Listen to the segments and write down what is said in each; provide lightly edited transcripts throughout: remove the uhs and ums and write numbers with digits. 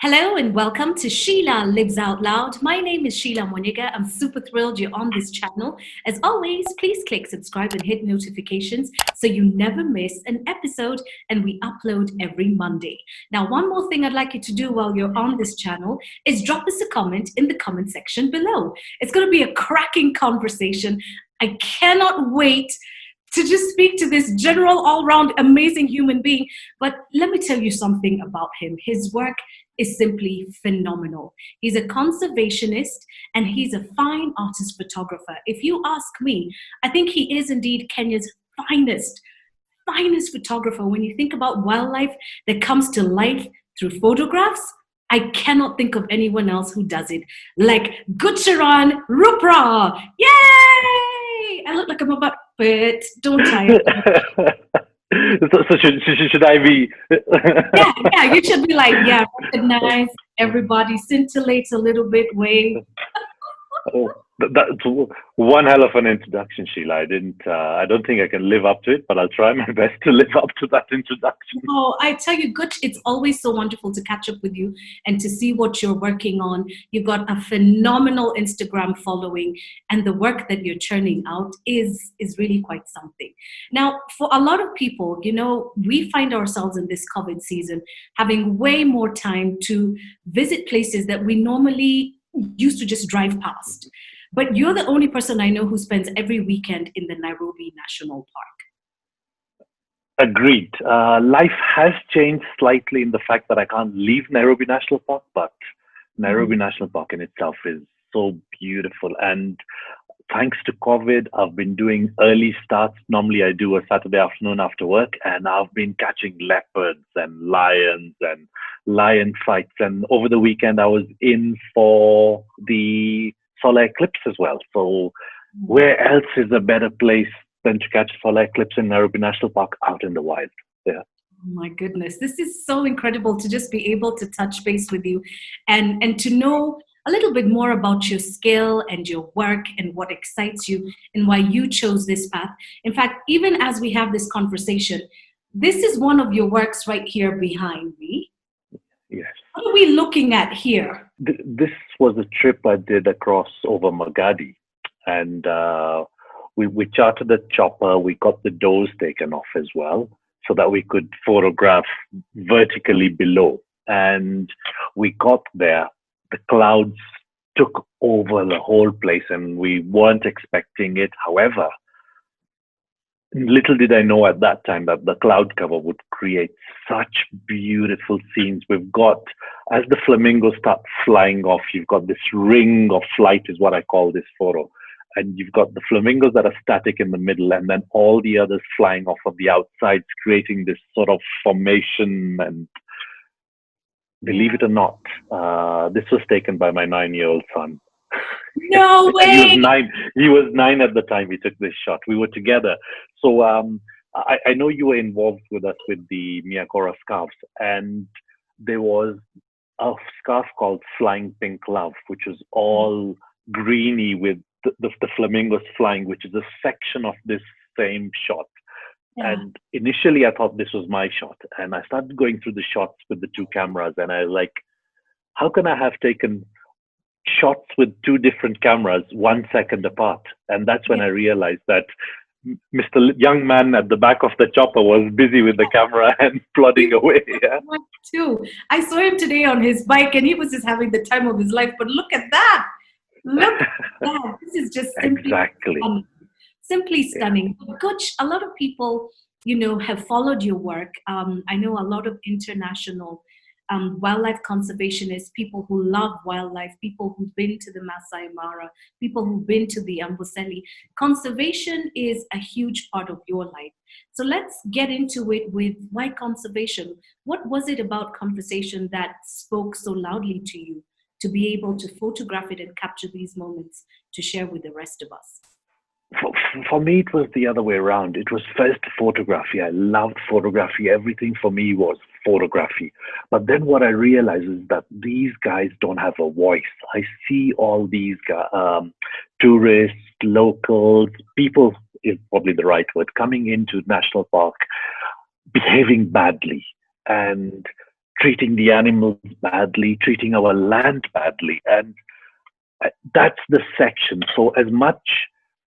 Hello and welcome to Sheila Lives Out Loud. My name is Sheila Moniga. I'm super thrilled you're on this channel. As always, please click subscribe and hit notifications so you never miss an episode, and we upload every Monday. Now, one more thing I'd like you to do while you're on this channel is drop us a comment in the comment section below. It's going to be a cracking conversation. I cannot wait to just speak to this general, all-round, amazing human being. But let me tell you something about him. His work is simply phenomenal. He's a conservationist and he's a fine artist photographer. If you ask me, I think he is indeed Kenya's finest photographer. When you think about wildlife that comes to life through photographs, I cannot think of anyone else who does it like Gurcharan Roopra. Yay! I look like I'm about, but don't tire. So should I be? Yeah, you should be like, yeah, recognize everybody, scintillates a little bit, wave. Oh, that's one hell of an introduction, Sheila. I don't think I can live up to it, but I'll try my best to live up to that introduction. Oh, I tell you, good. It's always so wonderful to catch up with you and to see what you're working on. You've got a phenomenal Instagram following, and the work that you're churning out is really quite something. Now, for a lot of people, we find ourselves in this COVID season having way more time to visit places that we normally used to just drive past. But you're the only person I know who spends every weekend in the Nairobi National Park. Agreed. Life has changed slightly in the fact that I can't leave Nairobi National Park, but Nairobi National Park in itself is so beautiful. And thanks to COVID, I've been doing early starts. Normally I do a Saturday afternoon after work, and I've been catching leopards and lions and lion fights. And over the weekend, I was in for the solar eclipse as well. So where else is a better place than to catch solar eclipse in Nairobi National Park out in the wild? Yeah. Oh my goodness, this is so incredible to just be able to touch base with you and to know a little bit more about your skill and your work and what excites you and why you chose this path. In fact, even as we have this conversation, this is one of your works right here behind me. Yes. What are we looking at here? This was a trip I did across over Magadi, and we chartered a chopper. We got the doors taken off as well, so that we could photograph vertically below. And we got there, the clouds took over the whole place, and we weren't expecting it. However, little did I know at that time that the cloud cover would create such beautiful scenes. We've got, as the flamingos start flying off, you've got this ring of flight is what I call this photo. And you've got the flamingos that are static in the middle, and then all the others flying off of the outsides, creating this sort of formation. And believe it or not, this was taken by my 9-year-old son. No way! He was nine at the time we took this shot. We were together. So I know you were involved with us with the Miyakora scarves, and there was a scarf called Flying Pink Love, which was all greeny with the flamingos flying, which is a section of this same shot. Yeah. And initially I thought this was my shot, and I started going through the shots with the two cameras, and I was like, how can I have taken shots with two different cameras 1 second apart? And that's when I realized that Mr. Young Man at the back of the chopper was busy with the camera and plodding away. Yeah? Too. I saw him today on his bike, and he was just having the time of his life. But look at that! Look at that! This is just simply stunning. Simply stunning. Yeah. Coach, a lot of people, have followed your work. I know a lot of international wildlife conservationists, people who love wildlife, people who've been to the Masai Mara, people who've been to the Amboseli. Conservation is a huge part of your life. So let's get into it with why conservation. What was it about conversation that spoke so loudly to you to be able to photograph it and capture these moments to share with the rest of us? For me, it was the other way around. It was first photography. I loved photography. Everything for me was photography. But then what I realized is that these guys don't have a voice. I see all these tourists, locals, people is probably the right word, coming into national park, behaving badly and treating the animals badly, treating our land badly. And that's the section. So as much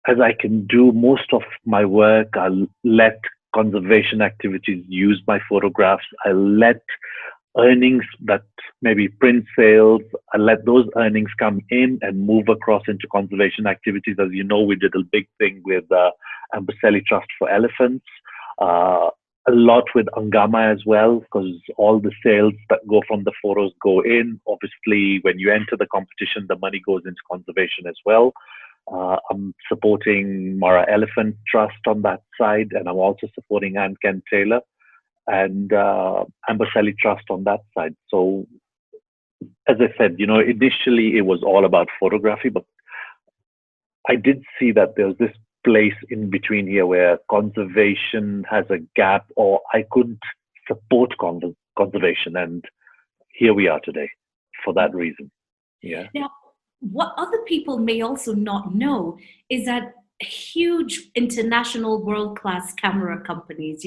as I can do, most of my work, I'll let conservation activities use my photographs. I let earnings that maybe print sales, I let those earnings come in and move across into conservation activities. As you know, we did a big thing with Amboseli Trust for Elephants, a lot with Angama as well, because all the sales that go from the photos go in. Obviously, when you enter the competition, the money goes into conservation as well. I'm supporting Mara Elephant Trust on that side, and I'm also supporting Anne Ken Taylor and Amboseli Trust on that side. So, as I said, initially it was all about photography, but I did see that there's this place in between here where conservation has a gap, or I couldn't support conservation, and here we are today for that reason. Yeah. Now, what other people may also not know is that huge international world-class camera companies,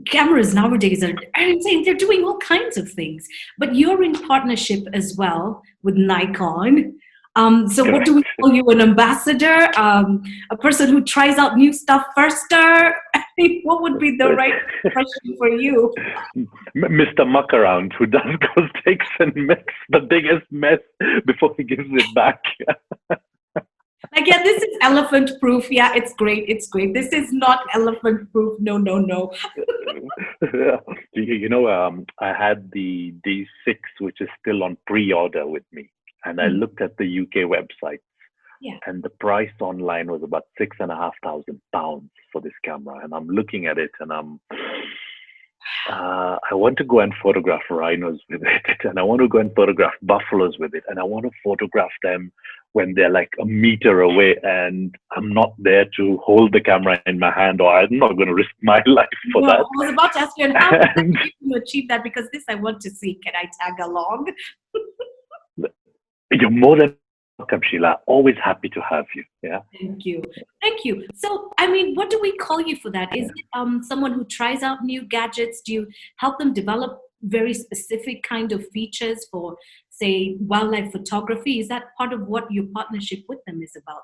cameras nowadays are, I'm saying they're doing all kinds of things, but you're in partnership as well with Nikon. So what do we call you, an ambassador, a person who tries out new stuff firster? I mean, what would be the right question for you? Mr. Muck Around, who does goes takes and makes the biggest mess before he gives it back. Like, yeah, this is elephant proof. Yeah, it's great. It's great. This is not elephant proof. No, no, no. I had the D6, which is still on pre-order with me. And I looked at the UK website, and the price online was about £6,500 for this camera. And I'm looking at it, and I want to go and photograph rhinos with it, and I want to go and photograph buffaloes with it, and I want to photograph them when they're like a meter away, and I'm not there to hold the camera in my hand, or I'm not going to risk my life for that. I was about to ask you, and how can you achieve that? Because this I want to see. Can I tag along? You're more than welcome, Sheila. Always happy to have you. Yeah. Thank you. Thank you. So, I mean, what do we call you for that? Is it someone who tries out new gadgets? Do you help them develop very specific kind of features for, say, wildlife photography? Is that part of what your partnership with them is about?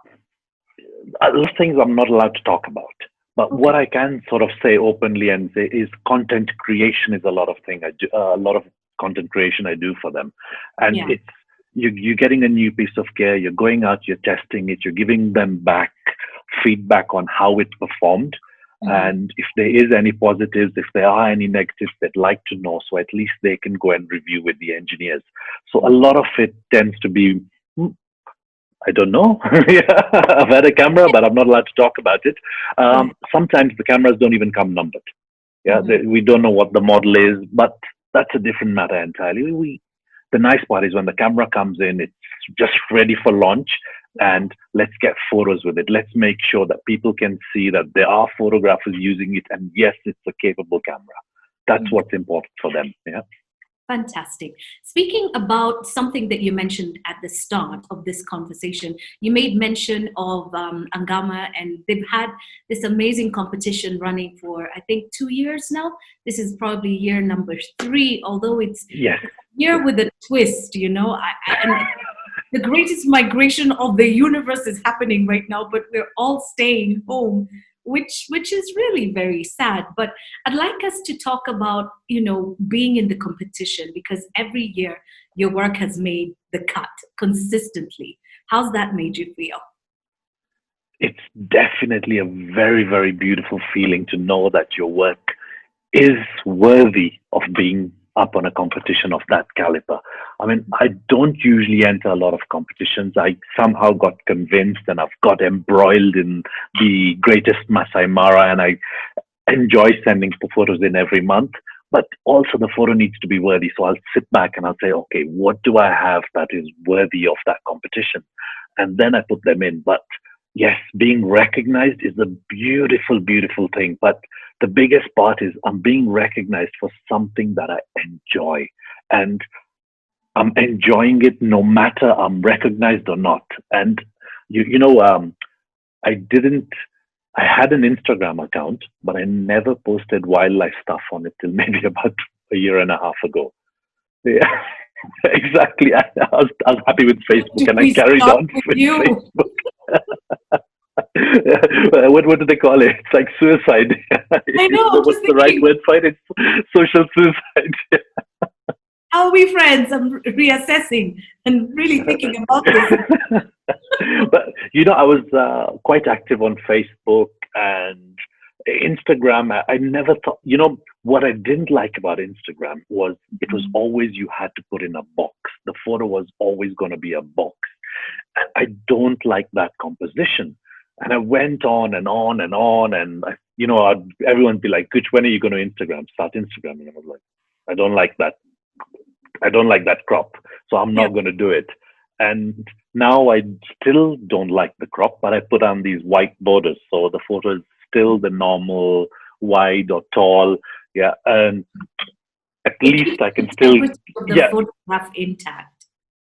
A lot of things I'm not allowed to talk about. But what I can sort of say openly and say is content creation is a lot of thing. I do, a lot of content creation I do for them. And it's, you're getting a new piece of gear, you're going out, you're testing it, you're giving them back feedback on how it performed. And if there is any positives, if there are any negatives, they'd like to know, so at least they can go and review with the engineers. So a lot of it tends to be, I don't know. I've had a camera, but I'm not allowed to talk about it. Sometimes the cameras don't even come numbered. We don't know what the model is, but that's a different matter entirely. The nice part is when the camera comes in, it's just ready for launch, and let's get photos with it. Let's make sure that people can see that there are photographers using it, and yes, it's a capable camera. That's what's important for them. Yeah. Fantastic. Speaking about something that you mentioned at the start of this conversation, you made mention of Angama, and they've had this amazing competition running for, I think, 2 years now. This is probably year number 3, although it's a year with a twist, and the greatest migration of the universe is happening right now, but we're all staying home, which is really very sad. But I'd like us to talk about, being in the competition, because every year your work has made the cut consistently. How's that made you feel? It's definitely a very, very beautiful feeling to know that your work is worthy of being up on a competition of that caliber. I mean, I don't usually enter a lot of competitions. I somehow got convinced, and I've got embroiled in the greatest Masai Mara, and I enjoy sending photos in every month. But also the photo needs to be worthy. So I'll sit back and I'll say, okay, what do I have that is worthy of that competition? And then I put them in. But yes, being recognized is a beautiful, beautiful thing. But the biggest part is I'm being recognized for something that I enjoy. And I'm enjoying it no matter I'm recognized or not. And, I had an Instagram account, but I never posted wildlife stuff on it till maybe about a year and a half ago. Yeah, exactly. I was happy with Where Facebook, do and I we carried start on with with you? Facebook. What do they call it? It's like suicide. I know, What's just the right thinking, word for it? It's social suicide. how are we friends? I'm reassessing and really thinking about this. But I was quite active on Facebook and Instagram. I never thought, what I didn't like about Instagram was it was always you had to put in a box. The photo was always going to be a box. I don't like that composition. And I went on and on and on, and everyone would be like, "Kuch, when are you going to Instagram? Start Instagram." And I was like, "I don't like that. I don't like that crop, so I'm Yeah. not going to do it." And now I still don't like the crop, but I put on these white borders, so the photo is still the normal wide or tall. Yeah, and at It least keeps I the can still, integrity of the yeah, photograph intact.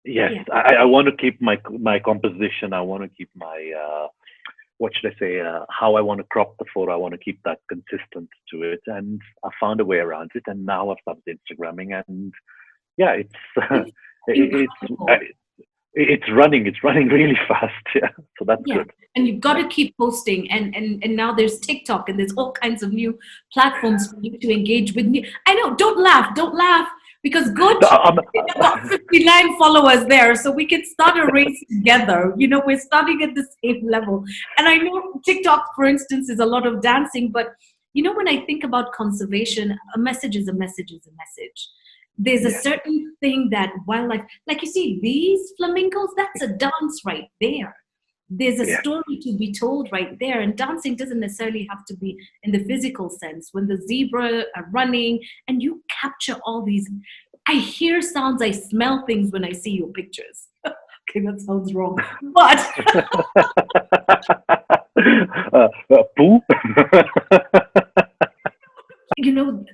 yes, Yeah. I want to keep my composition. I want to keep my what should I say? How I want to crop the photo. I want to keep that consistent to it, and I found a way around it. And now I've started Instagramming, and yeah, it's It's it's incredible. it's running really fast. Yeah, so that's Yeah. good. And you've got Yeah, to keep posting. And now there's TikTok and there's all kinds of new platforms for you to engage with new. I know, don't laugh, don't laugh. Because no, Gooch, I've got 59 followers there, so we can start a race together. We're starting at the same level. And I know TikTok, for instance, is a lot of dancing, but when I think about conservation, a message is a message is a message. There's a yes, certain thing that wildlife, like you see, these flamingos, that's a dance right there. There's a yes, story to be told right there. And dancing doesn't necessarily have to be in the physical sense. When the zebra are running and you capture all these, I hear sounds, I smell things when I see your pictures. Okay, that sounds wrong. But, poo. you know,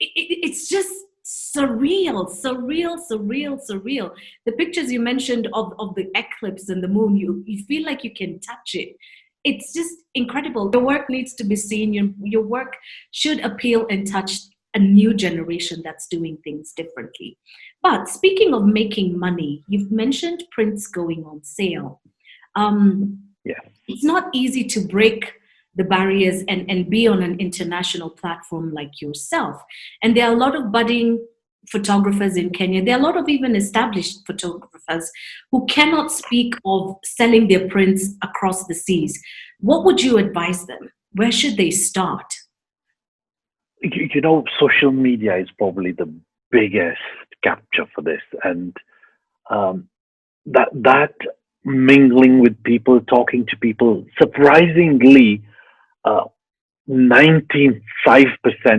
it's just surreal, surreal, surreal, surreal. The pictures you mentioned of the eclipse and the moon, you feel like you can touch it. It's just incredible. Your work needs to be seen. Your work should appeal and touch a new generation that's doing things differently. But speaking of making money, you've mentioned prints going on sale. Um, Yes, it's not easy to break the barriers and be on an international platform like yourself. And there are a lot of budding photographers in Kenya. There are a lot of even established photographers who cannot speak of selling their prints across the seas. What would you advise them? Where should they start? social media is probably the biggest capture for this, and um, that mingling with people, talking to people, surprisingly, uh, 95%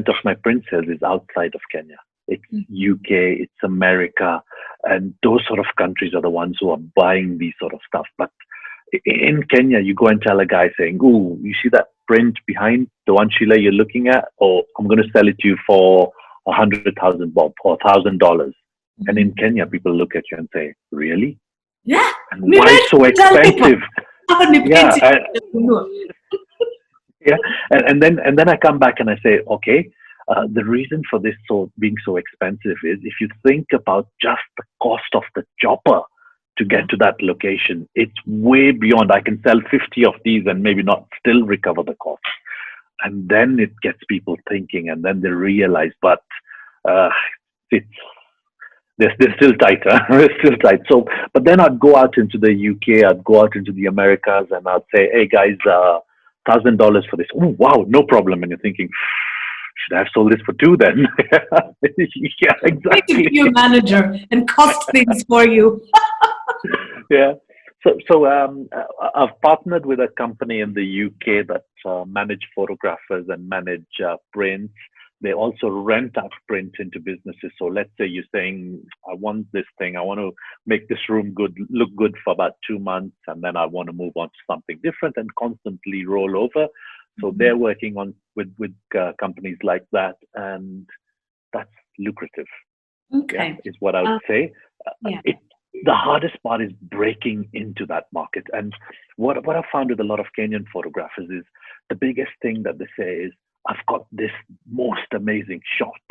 of my print sales is outside of Kenya. It's UK, it's America, and those sort of countries are the ones who are buying these sort of stuff. But in Kenya, you go and tell a guy saying, "Ooh, you see that print behind the one Sheila you're looking at? Or I'm going to sell it to you for 100,000 bob or $1,000." And in Mhm. Kenya, people look at you and say, "Really? Yeah, And why Mirage so tell people. expensive?" Have a Yeah, painting. yeah, and then I come back and I say, okay, the reason for this being so expensive is if you think about just the cost of the chopper to Yeah. get to that location, it's way beyond. I can sell 50 of these and maybe not still recover the cost. And then it gets people thinking, and then they realize, but uh, it's they're still tight, huh? They're still tight. So, but then I'd go out into the UK, I'd go out into the Americas, and I'd say, "Hey guys, $1,000 for this." Oh, wow, no problem. And you're thinking, should I have sold this for two then? Yeah, Need to be exactly. your manager and cost things for you. Yeah. So I've partnered with a company in the UK that manage photographers and manage prints. They also rent out print into businesses. So let's say you're saying, "I want this thing. I want to make this room look good for about 2 months, and then I want to move on to something different and constantly roll over." So they're working on with companies like that, and that's lucrative. Yeah, Okay. is what I would Uh, say. yeah. It The hardest part is breaking into that market. And what I found with a lot of Kenyan photographers is the biggest thing that they say is, "I've got this most amazing shot."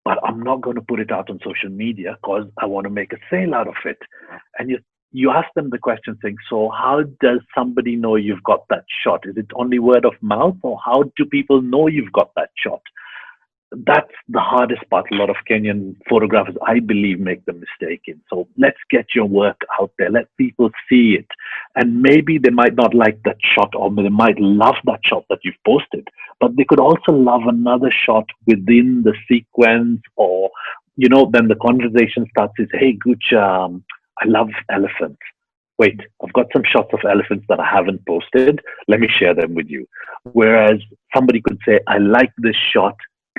but I'm not going to put it out on social media because I want to make a sale out of it. And you ask them the question saying, so how does somebody know you've got that shot? Is it only word of mouth, or how do people know you've got that shot? That's the hardest part. A lot of Kenyan photographers, I believe, make the mistake in. So let's get your work out there. Let people see it. And maybe they might not like that shot, or they might love that shot that you've posted, but they could also love another shot within the sequence, or, then the conversation starts is, hey, Guch, I love elephants. Wait, I've got some shots of elephants that I haven't posted. Let me share them with you. Whereas somebody could say, I like this shot.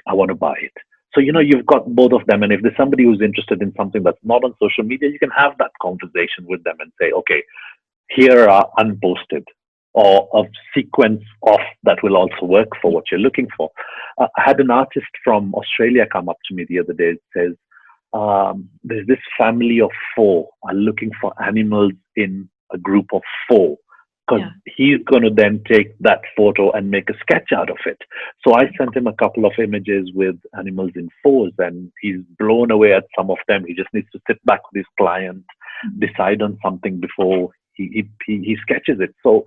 I want to buy it. So, you've got both of them. And if there's somebody who's interested in something that's not on social media, you can have that conversation with them and say, okay, here are unposted, or a sequence of that will also work for what you're looking for. I had an artist from Australia come up to me the other day. It says, there's this family of 4 are looking for animals in a group of 4. Because he's going to then take that photo and make a sketch out of it. So I sent him a couple of images with animals in 4s, and he's blown away at some of them. He just needs to sit back with his client, decide on something before he sketches it. So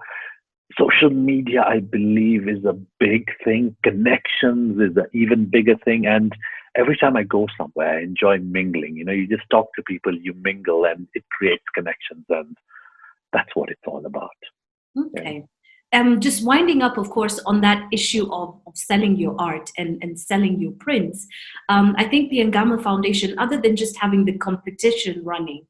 social media, I believe, is a big thing. Connections is an even bigger thing. And every time I go somewhere, I enjoy mingling. You just talk to people, you mingle, and it creates connections. And that's what it's all about. Okay. Just winding up, of course, on that issue of selling your art and selling your prints. I think the Ngama Foundation, other than just having the competition running,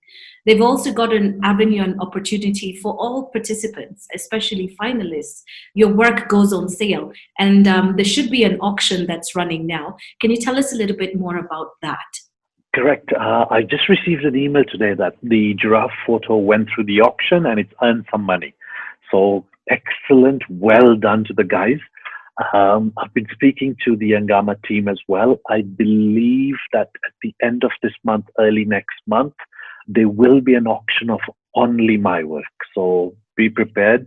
they've also got an avenue and opportunity for all participants, especially finalists. Your work goes on sale, and there should be an auction that's running now. Can you tell us a little bit more about that? Correct. I just received an email today that the giraffe photo went through the auction and it's earned some money. So excellent. Well done to the guys. I've been speaking to the Ngama team as well. I believe that at the end of this month, early next month, there will be an auction of only my work. So be prepared.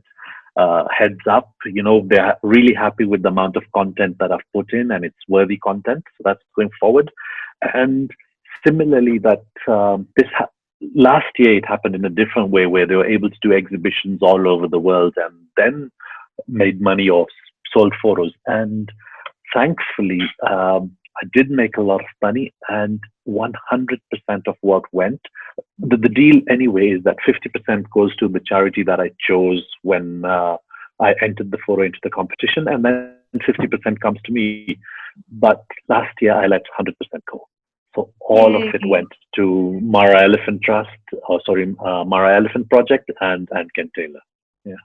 Heads up, they're really happy with the amount of content that I've put in, and it's worthy content. So that's going forward. And similarly, that last year it happened in a different way, where they were able to do exhibitions all over the world and then made money or sold photos. And thankfully, I did make a lot of money, and 100% of what went. The deal anyway is that 50% goes to the charity that I chose when I entered the photo into the competition, and then 50% comes to me. But last year I let 100% go. So all of it went to Mara Elephant Mara Elephant Project and Ken Taylor. Yeah.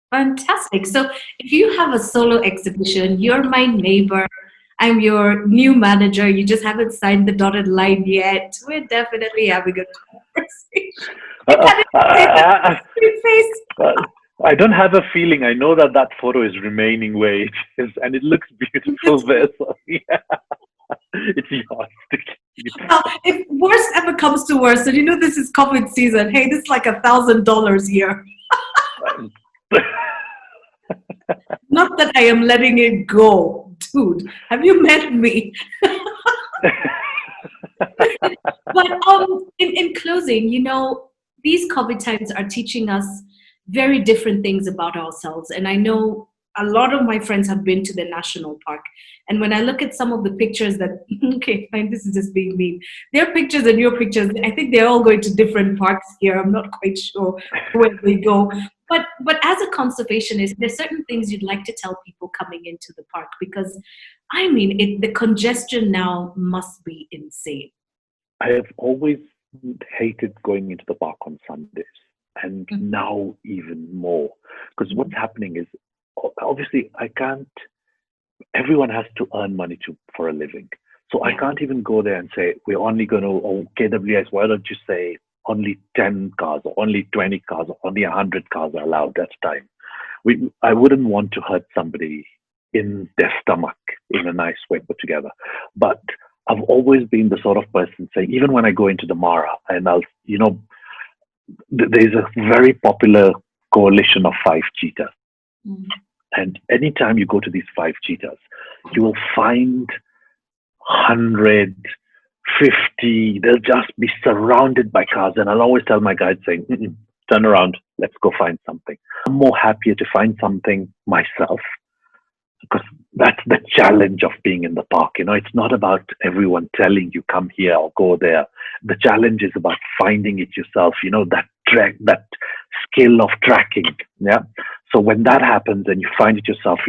Fantastic. So if you have a solo exhibition, you're my neighbor, I'm your new manager, you just haven't signed the dotted line yet, we're definitely having a conversation. I don't have a feeling. I know that photo is remaining where it is, and it looks beautiful there. So yeah. It's yours. If worst ever comes to worst, and this is COVID season, hey, this is like $1,000 here. Not that I am letting it go, dude. Have you met me? But in closing, these COVID times are teaching us very different things about ourselves. And I know a lot of my friends have been to the national park. And when I look at some of the pictures that, okay, fine, this is just being mean. Their pictures and your pictures, I think they're all going to different parks here. I'm not quite sure where they go. But as a conservationist, there's certain things you'd like to tell people coming into the park, because, the congestion now must be insane. I have always hated going into the park on Sundays, and now even more. Because what's happening is, obviously, everyone has to earn money for a living. So I can't even go there and say, we're only going to, KWS, why don't you say only 10 cars or only 20 cars or only 100 cars are allowed at a time. I wouldn't want to hurt somebody in their stomach in a nice way put together. But I've always been the sort of person saying, even when I go into the Mara, and there's a very popular coalition of 5 cheetahs. And anytime you go to these 5 cheetahs, you will find 100, 50, they'll just be surrounded by cars. And I'll always tell my guide saying, turn around, let's go find something. I'm more happier to find something myself because that's the challenge of being in the park. It's not about everyone telling you come here or go there. The challenge is about finding it yourself. That skill of tracking. Yeah. So when that happens and you find it yourself,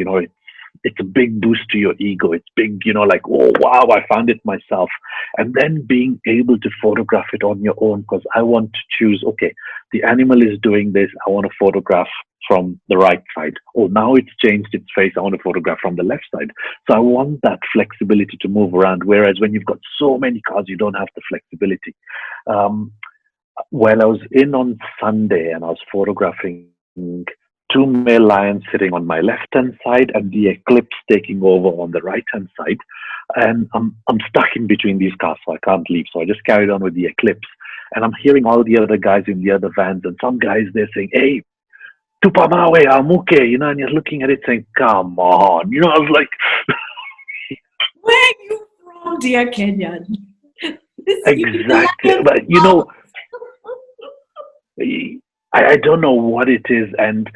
it's a big boost to your ego. It's big, like, oh wow, I found it myself. And then being able to photograph it on your own, because I want to choose, okay, the animal is doing this, I want to photograph from the right side. Oh, now it's changed its face, I want to photograph from the left side. So I want that flexibility to move around. Whereas when you've got so many cars, you don't have the flexibility. While I was in on Sunday and I was photographing two male lions sitting on my left-hand side and the eclipse taking over on the right-hand side. And I'm stuck in between these cars, so I can't leave. So I just carried on with the eclipse. And I'm hearing all the other guys in the other vans, and some guys, they're saying, hey, Tupamawe, Amuke, and you're looking at it saying, come on. I was like... Where are you from, dear Kenyan? Exactly. But, I don't know what it is, and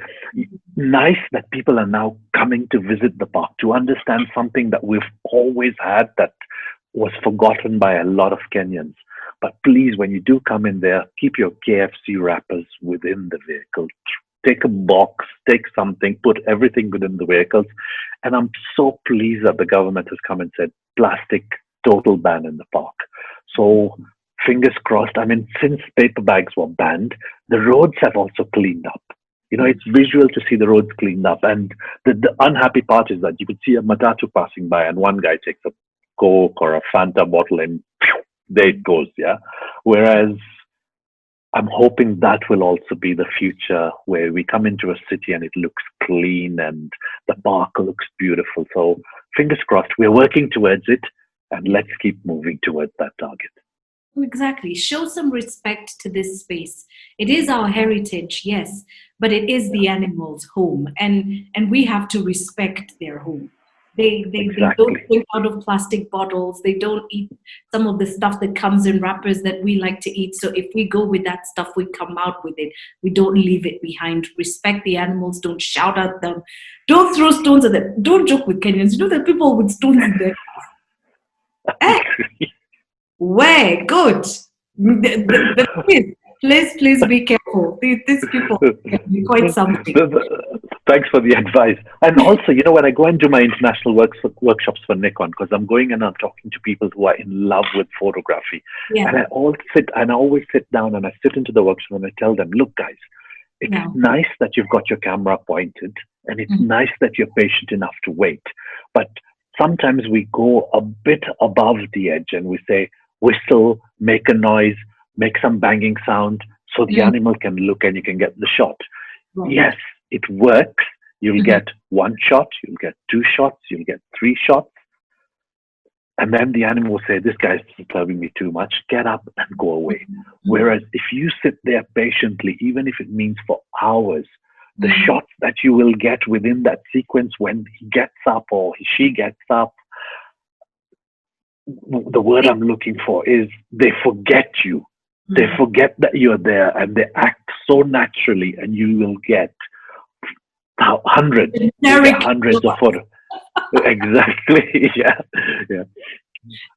nice that people are now coming to visit the park to understand something that we've always had that was forgotten by a lot of Kenyans. But please, when you do come in there, keep your KFC wrappers within the vehicle. Take a box, take something, put everything within the vehicles. And I'm so pleased that the government has come and said plastic total ban in the park. So fingers crossed. I mean, since paper bags were banned, the roads have also cleaned up. It's visual to see the roads cleaned up. And the unhappy part is that you could see a matatu passing by and one guy takes a Coke or a Fanta bottle and there it goes, yeah? Whereas I'm hoping that will also be the future where we come into a city and it looks clean and the park looks beautiful. So fingers crossed, we're working towards it and let's keep moving towards that target. Exactly. Show some respect to this space. It is our heritage, yes, but it is the animals' home, and we have to respect their home. They don't drink out of plastic bottles. They don't eat some of the stuff that comes in wrappers that we like to eat. So if we go with that stuff, we come out with it. We don't leave it behind. Respect the animals. Don't shout at them. Don't throw stones at them. Don't joke with Kenyans. There are people with stones in their hey, way good. Please be careful. These people can be quite something. Thanks for the advice. And also, when I go and do my international workshops for Nikon, because I'm going and I'm talking to people who are in love with photography, and I always sit down and I sit into the workshop and I tell them, look, guys, it's nice that you've got your camera pointed, and it's nice that you're patient enough to wait. But sometimes we go a bit above the edge and we say, whistle, make a noise, make some banging sound so the animal can look and you can get the shot. Right. Yes, it works. You'll get one shot, you'll get two shots, you'll get three shots. And then the animal will say, this guy's disturbing me too much, get up and go away. Whereas if you sit there patiently, even if it means for hours, the shots that you will get within that sequence when he gets up or she gets up, the word I'm looking for is they forget you. They forget that you're there and they act so naturally, and you will get hundreds of photos. Exactly. Yeah. Okay.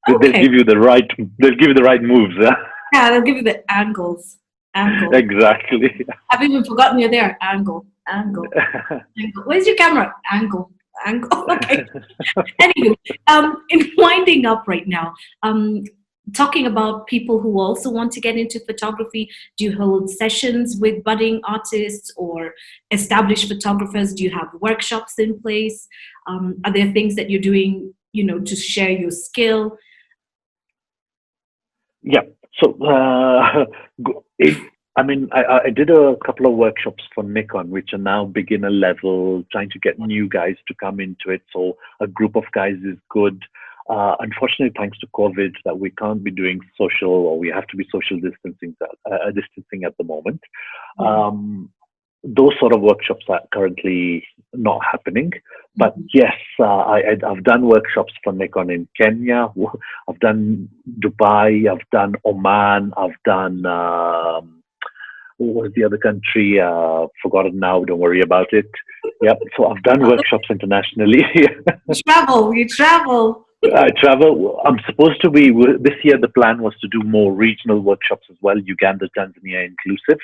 They'll give you the right moves. Huh? Yeah, they'll give you the angles. Exactly. I've even forgotten you're there. Angle. Where's your camera? Angle. Okay. Anyway, in winding up right now, talking about people who also want to get into photography, do you hold sessions with budding artists or established photographers? Do you have workshops in place? Are there things that you're doing, to share your skill? Yeah. So, I did a couple of workshops for Nikon, which are now beginner level, trying to get new guys to come into it. So a group of guys is good. Unfortunately, thanks to COVID, that we can't be doing social, or we have to be social distancing at the moment. Those sort of workshops are currently not happening. But yes, I've done workshops for Nikon in Kenya. I've done Dubai. I've done Oman. I've done what was the other country? Forgotten now. Don't worry about it. Yep. So I've done workshops internationally. You travel. I travel. I'm supposed to be this year. The plan was to do more regional workshops as well, Uganda, Tanzania inclusive.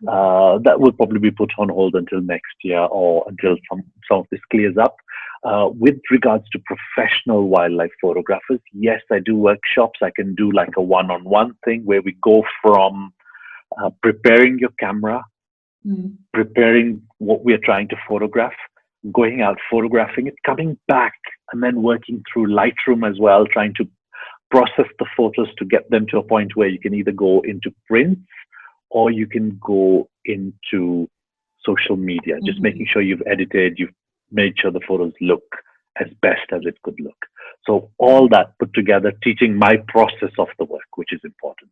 That will probably be put on hold until next year or until some of this clears up. With regards to professional wildlife photographers, yes, I do workshops. I can do like a one-on-one thing where we go from preparing your camera, preparing what we are trying to photograph, going out, photographing it, coming back, and then working through Lightroom as well, trying to process the photos to get them to a point where you can either go into prints or you can go into social media, just making sure you've edited, you've made sure the photos look as best as it could look. So all that put together, teaching my process of the work, which is important.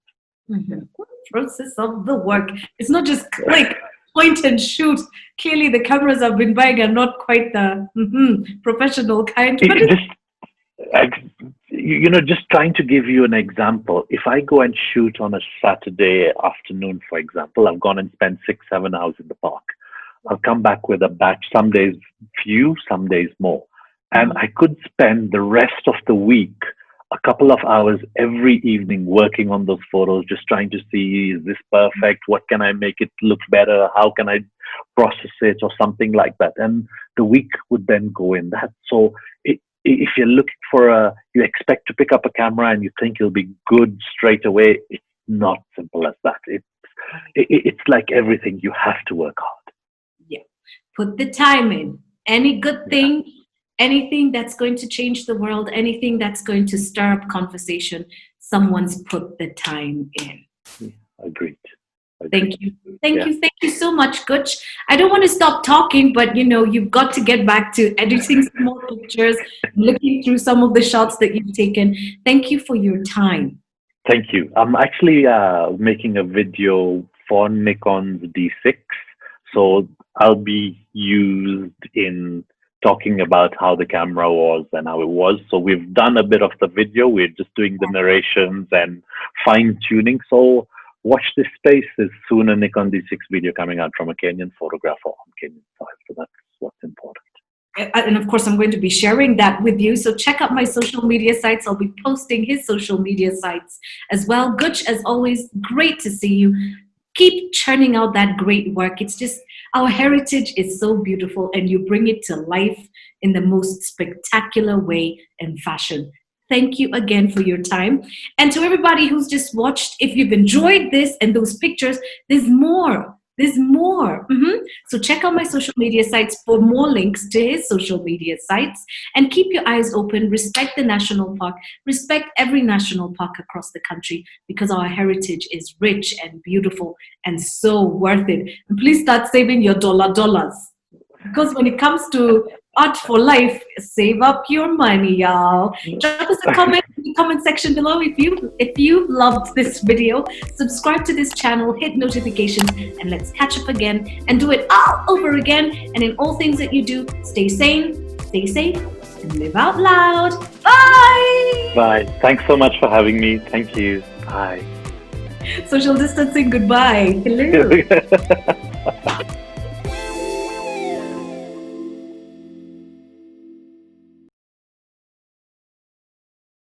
Process of the work. It's not just click, point and shoot. Clearly the cameras I've been buying are not quite the professional kind. But just trying to give you an example. If I go and shoot on a Saturday afternoon, for example, I've gone and spent 6-7 hours in the park. I'll come back with a batch, some days few, some days more. And I could spend the rest of the week, a couple of hours every evening working on those photos, just trying to see, is this perfect? What can I make it look better? How can I process it or something like that? And the week would then go in that. So if you're looking for you expect to pick up a camera and you think it'll be good straight away, it's not simple as that. It's like everything, you have to work hard. Yeah, put the time in. Any good thing, anything that's going to change the world, anything that's going to stir up conversation, someone's put the time in. Yeah, agreed. Thank you. Thank you so much, Gurch. I don't want to stop talking, but you've got to get back to editing some more pictures, looking through some of the shots that you've taken. Thank you for your time. Thank you. I'm actually making a video for Nikon's D6. So I'll be used in talking about how the camera was and how it was. So we've done a bit of the video. We're just doing the narrations and fine tuning. So watch this space. There's soon a Nikon D6 video coming out from a Kenyan photographer on Kenyan soil. So that's what's important. And of course, I'm going to be sharing that with you. So check out my social media sites. I'll be posting his social media sites as well. Gurch, as always, great to see you. Keep churning out that great work. It's just, our heritage is so beautiful and you bring it to life in the most spectacular way and fashion. Thank you again for your time. And to everybody who's just watched, if you've enjoyed this and those pictures, there's more. There's more. So check out my social media sites for more links to his social media sites, and keep your eyes open. Respect the national park. Respect every national park across the country, because our heritage is rich and beautiful and so worth it. And please start saving your dollars. Because when it comes to art for life, save up your money, y'all. Drop us a comment in the comment section below if you loved this video. Subscribe to this channel, hit notifications, and let's catch up again and do it all over again. And in all things that you do, stay sane, stay safe, and live out loud. Bye! Bye. Thanks so much for having me. Thank you. Bye. Social distancing, goodbye. Hello.